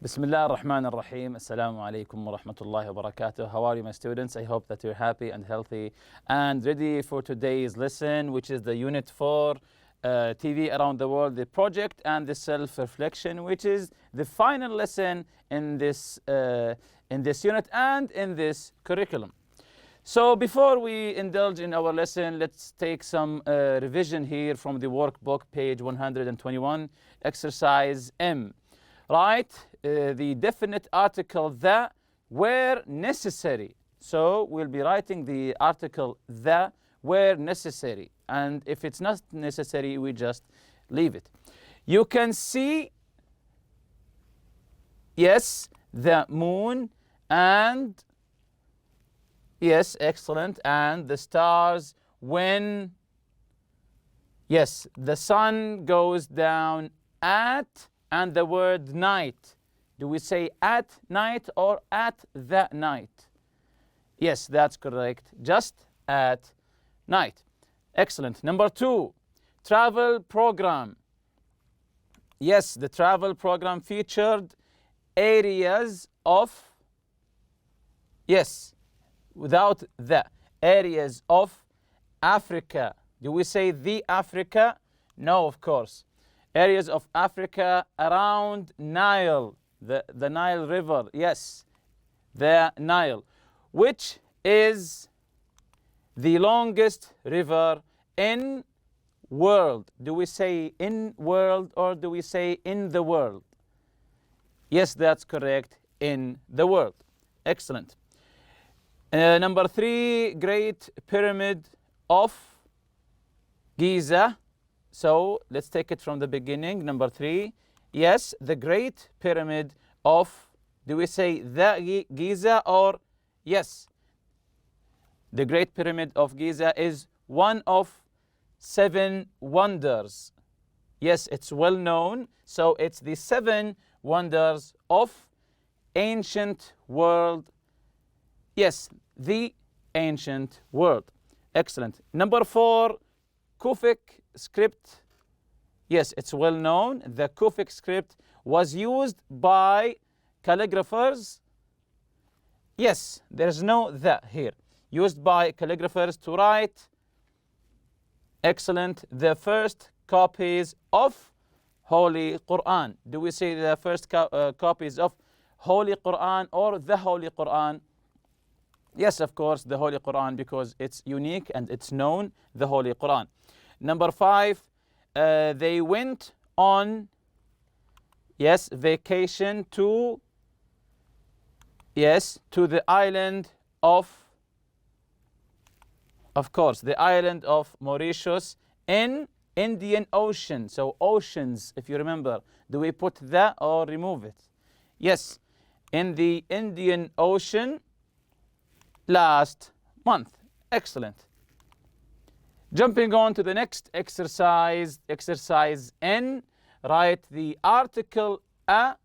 Bismillah ar-Rahman ar-Rahim. Assalamu alaikum wa rahmatullahi wa barakatuh. How are you, my students? I hope that you're happy and healthy and ready for today's lesson, which is the Unit 4 TV Around the World, the project and the self-reflection, which is the final lesson in this unit and in this curriculum. So before we indulge in our lesson, let's take some revision here from the workbook, page 121, exercise M. Write the definite article the where necessary. So we'll be writing the article the where necessary. And if it's not necessary, we just leave it. You can see, yes, the moon and, yes, excellent, and the stars when, yes, the sun goes down at, and the word night. Do we say at night or at the night? Yes, that's correct. Just at night. Excellent. Number 2, travel program. Yes, the travel program featured areas of, yes, without the, areas of Africa. Do we say the Africa? No, of course. Areas of Africa around Nile, the Nile River, yes, the Nile, which is the longest river in world. Do we say in world or do we say in the world? Yes, that's correct, in the world. Excellent. Number 3, Great Pyramid of Giza. So let's take it from the beginning. Number 3, yes, the Great Pyramid of, do we say the Giza or yes? The Great Pyramid of Giza is one of 7 wonders. Yes, it's well known. So it's the 7 wonders of ancient world. Yes, the ancient world. Excellent. Number 4, Kufic script. Yes, it's well known. The Kufic script was used by calligraphers. Yes, there's no the here. Used by calligraphers to write, excellent, the first copies of Holy Quran. Do we say the first copies of Holy Quran or the Holy Quran? Yes, of course, the Holy Quran, because it's unique and it's known, the Holy Quran. Number 5, they went on, yes, vacation to, yes, to the island of course, the island of Mauritius in Indian Ocean. So oceans, if you remember, do we put the or remove it? Yes, in the Indian Ocean last month. Excellent. Jumping on to the next exercise, exercise N, write the article a,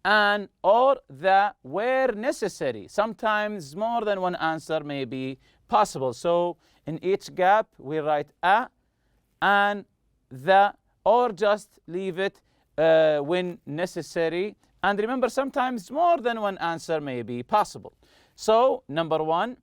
an, or the where necessary. Sometimes more than one answer may be possible. So in each gap, we write a, an, the, or just leave it when necessary. And remember, sometimes more than one answer may be possible. So number 1,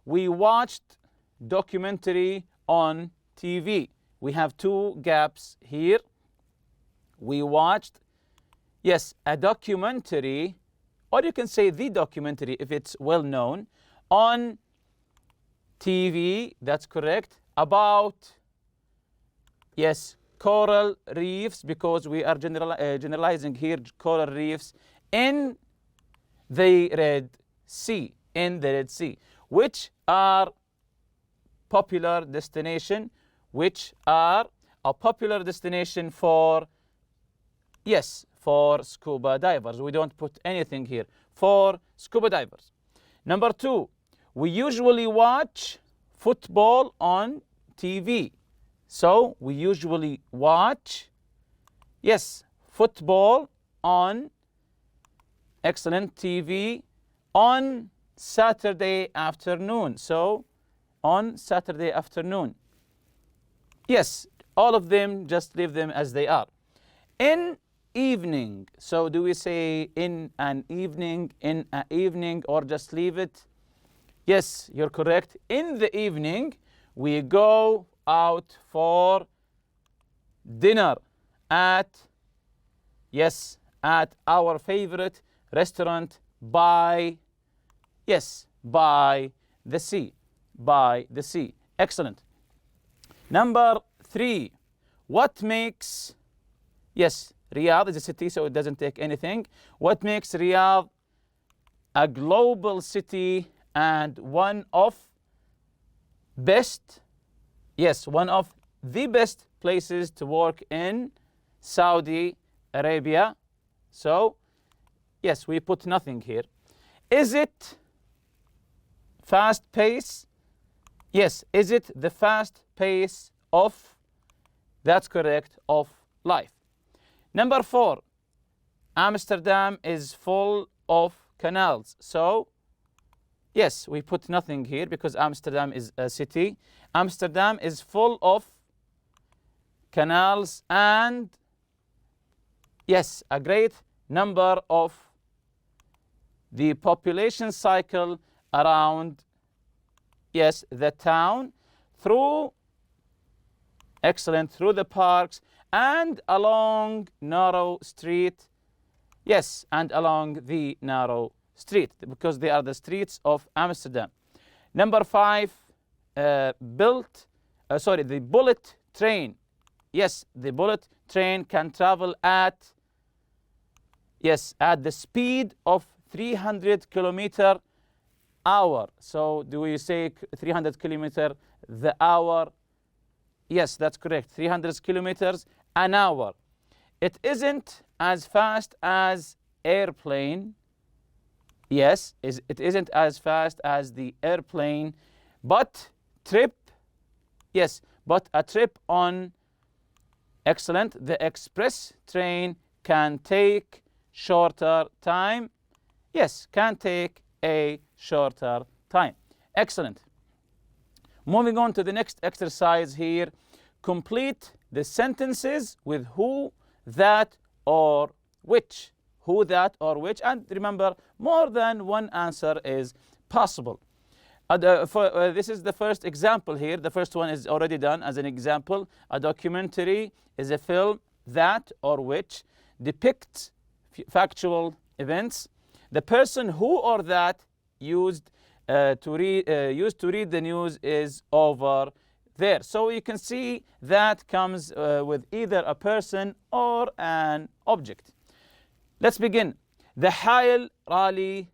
we watched documentary on TV. We have 2 gaps here. We watched, yes, a documentary, or you can say the documentary if it's well known, on TV, that's correct, about, yes, coral reefs, because we are generalizing here coral reefs in the Red Sea, which are popular destination, which are a popular destination for, yes, for scuba divers. We don't put anything here, for scuba divers. Number 2, we usually watch football on TV. So we usually watch, yes, football on, excellent, TV on Saturday afternoon. So on Saturday afternoon. Yes, all of them, just leave them as they are. In evening. So do we say in an evening, in an evening, or just leave it? Yes, you're correct. In the evening, we go out for dinner at, yes, at our favorite restaurant by, yes, by the sea. By the sea. Excellent. Number 3. What makes, yes, Riyadh is a city, so it doesn't take anything. What makes Riyadh a global city and one of best, yes, one of the best places to work in Saudi Arabia? So, yes, we put nothing here. Is it fast pace? Yes, is it the fast pace of, that's correct, of life? Number 4, Amsterdam is full of canals. So, yes, we put nothing here because Amsterdam is a city. Amsterdam is full of canals and, yes, a great number of the population cycle around, yes, the town through, excellent, through the parks and along narrow street. Yes, and along the narrow street because they are the streets of Amsterdam. Number 5, the bullet train. Yes, the bullet train can travel at, yes, at the speed of 300 kilometer hour. So do we say 300 kilometer the hour? Yes, that's correct. 300 kilometers an hour. It isn't as fast as airplane. Yes, it isn't as fast as the airplane, but yes, but a trip on, excellent, the express train can take shorter time. Yes, can take a shorter time. Excellent. Moving on to the next exercise here. Complete the sentences with who, that, or which. Who, that, or which. And remember, more than one answer is possible. This is the first example here. The first one is already done as an example. A documentary is a film that or which depicts factual events. The person who or that used to read the news is over there. So you can see that comes with either a person or an object. Let's begin. The Hayal Rally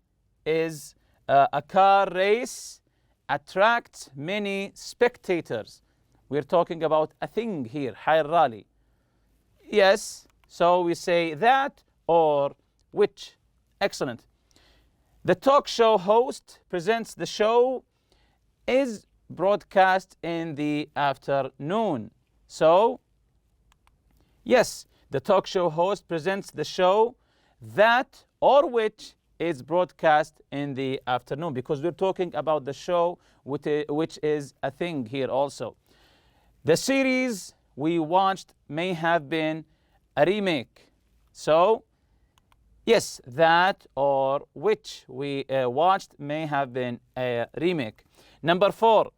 is a car race, attracts many spectators. We're talking about a thing here, Hayal Rally. Yes, so we say that or which. Excellent. The talk show host presents the show is broadcast in the afternoon. So, yes, the talk show host presents the show that or which is broadcast in the afternoon, because we're talking about the show which is a thing here also. The series we watched may have been a remake. So, yes, that or which we watched may have been a remake. Number 4,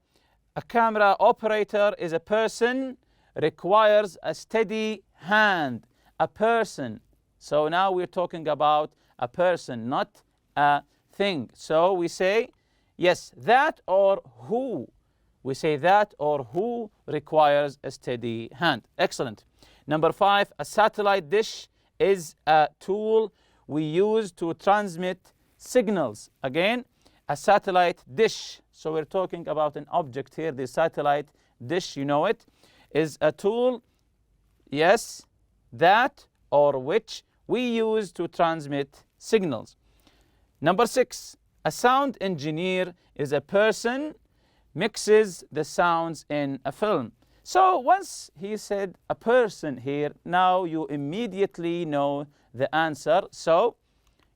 a camera operator is a person, requires a steady hand. A person. So now we're talking about a person, not a thing. So we say, yes, that or who. We say that or who requires a steady hand. Excellent. Number 5, a satellite dish is a tool we use to transmit signals. Again, a satellite dish. So we're talking about an object here. The satellite dish, you know it, is a tool, yes, that or which we use to transmit signals. Number 6, a sound engineer is a person mixes the sounds in a film. So once he said a person here, now you immediately know the answer. So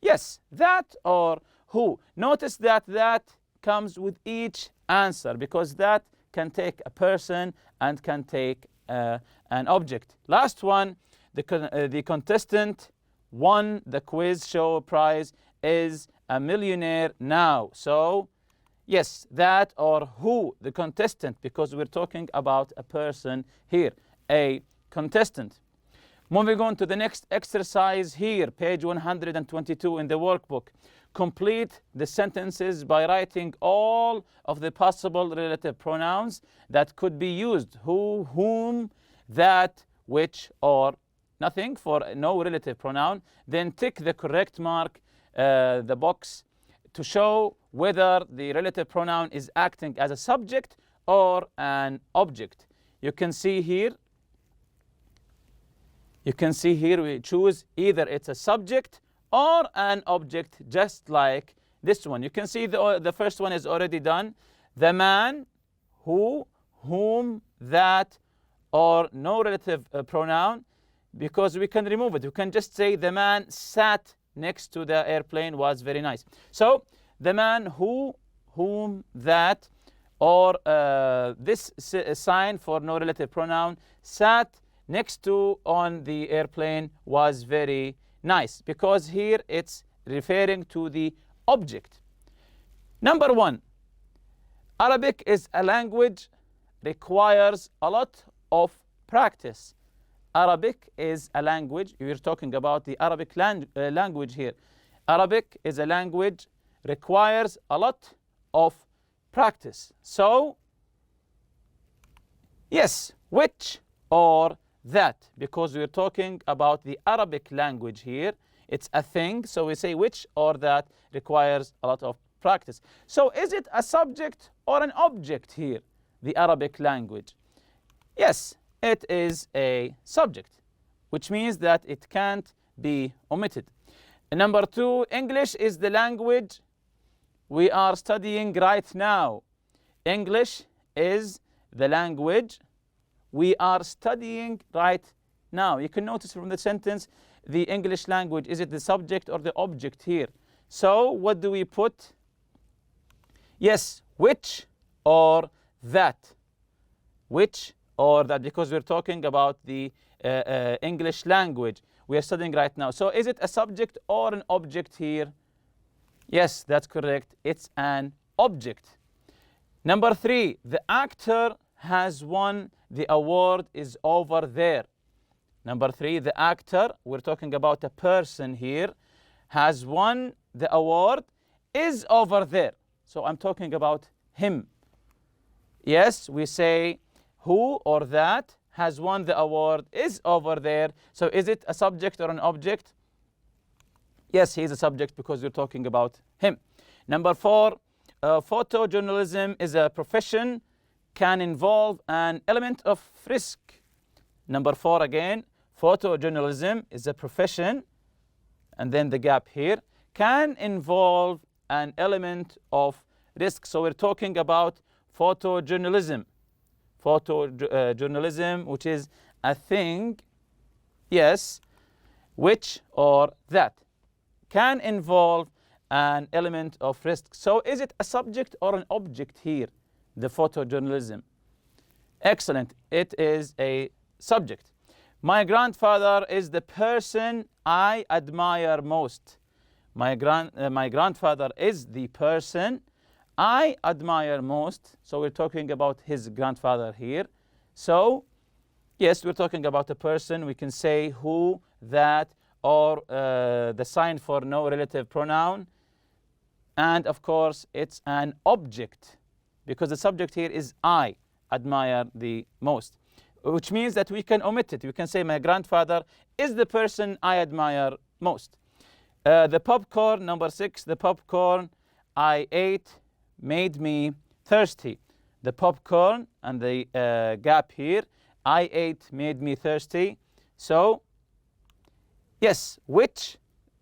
yes, that or who. Notice that that comes with each answer because that can take a person and can take an object. Last one, the contestant won the quiz show prize is a millionaire now. So yes, that or who, the contestant, because we're talking about a person here, a contestant. Moving on to the next exercise here, page 122 in the workbook. Complete the sentences by writing all of the possible relative pronouns that could be used. Who, whom, that, which, or nothing for no relative pronoun. Then tick the correct mark, the box, to show whether the relative pronoun is acting as a subject or an object. You can see here we choose either it's a subject or an object, just like this one. You can see the first one is already done. The man, who, whom, that, or no relative pronoun, because we can remove it. We can just say the man sat next to the airplane was very nice. So the man, who, whom, that, or this sign for no relative pronoun, sat next to on the airplane was very nice, because here it's referring to the object. Number one, Arabic is a language requires a lot of practice. Arabic is a language, we're talking about the Arabic language here. Arabic is a language requires a lot of practice. So yes, which or that, because we're talking about the Arabic language here. It's a thing, so we say which or that requires a lot of practice. So is it a subject or an object here, the Arabic language? Yes, it is a subject, which means that it can't be omitted. And number two, English is the language we are studying right now. English is the language we are studying right now. You can notice from the sentence, the English language, is it the subject or the object here? So what do we put? Yes, which or that. Which or that, because we're talking about the English language we are studying right now. So is it a subject or an object here? Yes, that's correct. It's an object. Number three, the actor has won the award is over there. Number three, the actor, we're talking about a person here, has won the award is over there. So I'm talking about him. Yes, we say who or that has won the award is over there. So is it a subject or an object? Yes, he is a subject because we're talking about him. Number four, photojournalism is a profession, can involve an element of risk. Number four again, photojournalism is a profession, and then the gap here, can involve an element of risk. So we're talking about photojournalism. Photojournalism, which is a thing, yes, which or that, can involve an element of risk. So is it a subject or an object here, the photojournalism? Excellent, it is a subject. My grandfather is the person I admire most. My grandfather is the person I admire most. So we're talking about his grandfather here. So yes, we're talking about a person. We can say who, that, or the sign for no relative pronoun. And of course, it's an object, because the subject here is I admire the most, which means that we can omit it. We can say my grandfather is the person I admire most. The popcorn, number six, the popcorn I ate made me thirsty. The popcorn and the gap here, I ate made me thirsty. So yes, which,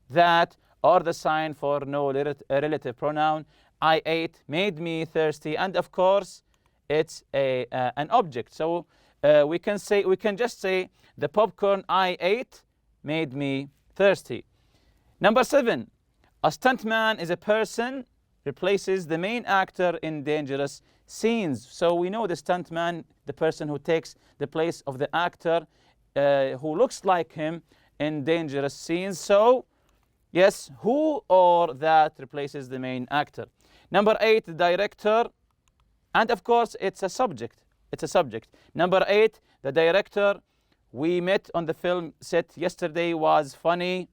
that, or the sign for no relative pronoun, I ate made me thirsty, and of course it's an object. So we can just say the popcorn I ate made me thirsty. Number seven, a stuntman is a person replaces the main actor in dangerous scenes. So we know the stuntman, the person who takes the place of the actor who looks like him in dangerous scenes. So, yes, who or that replaces the main actor. Number 8, the director. And of course, it's a subject. It's a subject. Number 8, the director. We met on the film set yesterday was funny.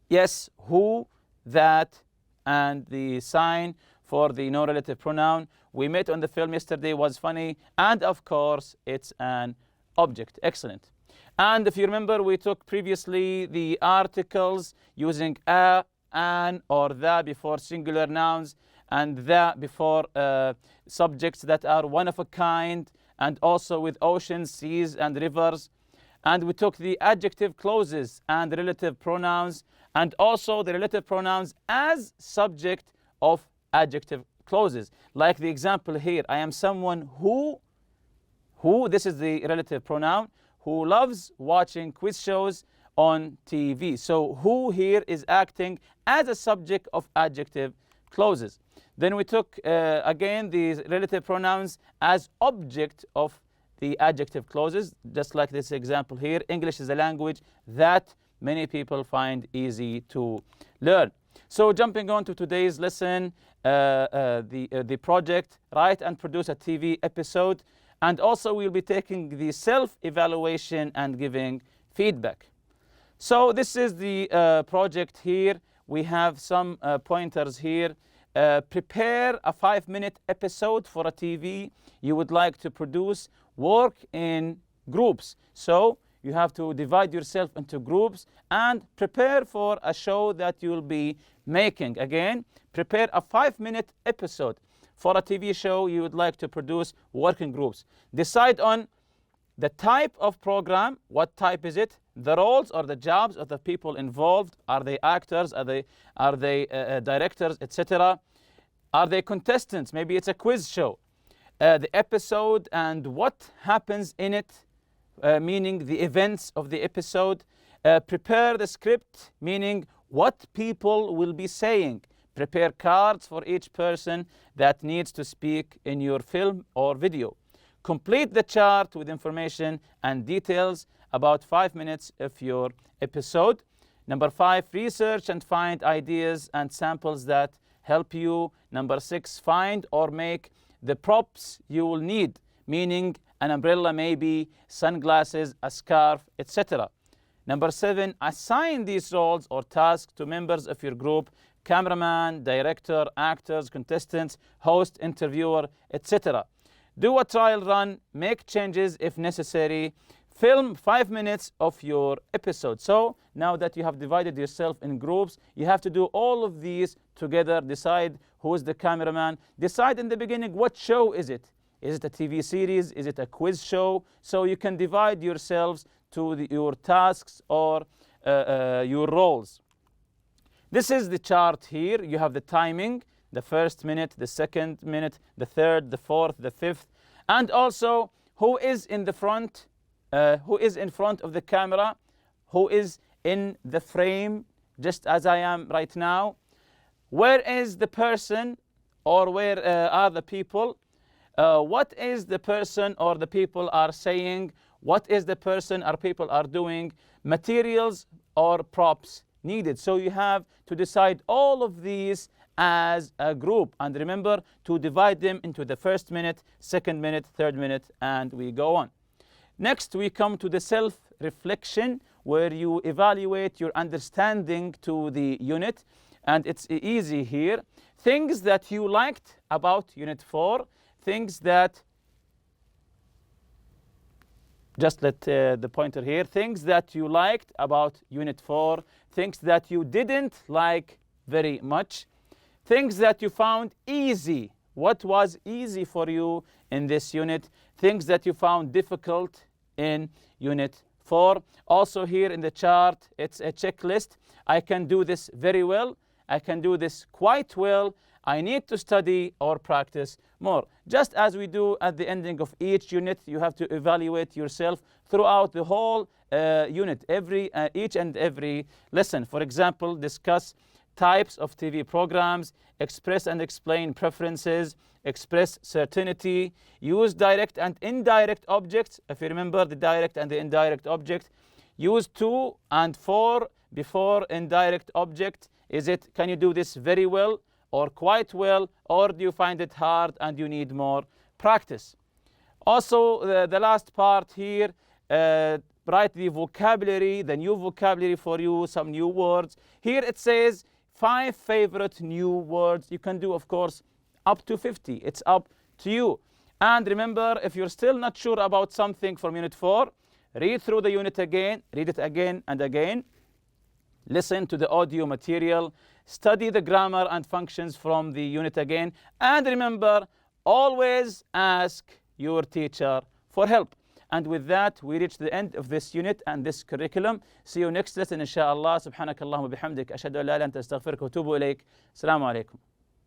Yes, who, that, and the sign for the no-relative pronoun. We met on the film yesterday was funny. And of course, it's an object. Excellent. And if you remember, we took previously the articles using a, an, or the before singular nouns, and the before subjects that are one of a kind, and also with oceans, seas, and rivers. And we took the adjective clauses and relative pronouns, and also the relative pronouns as subject of adjective clauses. Like the example here, I am someone who, this is the relative pronoun, who loves watching quiz shows on TV. So who here is acting as a subject of adjective clauses. Then we took again the relative pronouns as object of the adjective clauses, just like this example here. English is a language that many people find easy to learn. So jumping on to today's lesson, the project, write and produce a TV episode. And also we'll be taking the self-evaluation and giving feedback. So this is the project here. We have some pointers here. Prepare a 5-minute episode for a TV you would like to produce. Work in groups. So you have to divide yourself into groups and prepare for a show that you'll be making. Again, prepare a 5-minute episode for a TV show you would like to produce. Working groups. Decide on the type of program. What type is it? The roles or the jobs of the people involved. Are they actors? Are they directors, etc.? Are they contestants? Maybe it's a quiz show. The episode and what happens in it, meaning the events of the episode. Prepare the script, meaning what people will be saying. Prepare cards for each person that needs to speak in your film or video. Complete the chart with information and details about 5 minutes of your episode. Number 5, research and find ideas and samples that help you. Number 6, find or make the props you will need, meaning an umbrella maybe, sunglasses, a scarf, etc. Number 7, assign these roles or tasks to members of your group: cameraman, director, actors, contestants, host, interviewer, etc. Do a trial run, make changes if necessary. Film 5 minutes of your episode. So now that you have divided yourself in groups, you have to do all of these together. Decide who is the cameraman. Decide in the beginning what show is it. Is it a TV series? Is it a quiz show? So you can divide yourselves to your tasks or your roles. This is the chart here. You have the timing, the first minute, the second minute, the third, the fourth, the fifth, and also who is in the front, who is in front of the camera, who is in the frame, just as I am right now. Where is the person, or where are the people? What is the person or the people are saying? What is the person or people are doing? Materials or props needed. So you have to decide all of these as a group. And remember to divide them into the first minute, second minute, third minute, and we go on. Next, we come to the self-reflection, where you evaluate your understanding to the unit. And it's easy here. Things that you liked about Unit 4, things that, just let the pointer here, things that you liked about Unit 4, things that you didn't like very much, things that you found easy. What was easy for you in this unit? Things that you found difficult in Unit 4. Also here in the chart, it's a checklist. I can do this very well. I can do this quite well. I need to study or practice more. Just as we do at the ending of each unit, you have to evaluate yourself throughout the whole unit, each and every lesson. For example, discuss types of TV programs, express and explain preferences, express certainty, use direct and indirect objects. If you remember the direct and the indirect object, use to and for before indirect object. Can you do this very well or quite well, or do you find it hard and you need more practice? Also, the last part here, write the vocabulary, the new vocabulary for you, some new words. Here it says 5 favorite new words. You can do, of course, up to 50. It's up to you. And remember, if you're still not sure about something from Unit 4, read through the unit again, read it again and again. Listen to the audio material, study the grammar and functions from the unit again, and remember, always ask your teacher for help. And with that, we reach the end of this unit and this curriculum. See you next lesson, inshallah. Subhanakallahumma bihamdik. Ashhadu an la ilaha illa anta astaghfiruka wa atubu ilayk. Assalamu alaikum.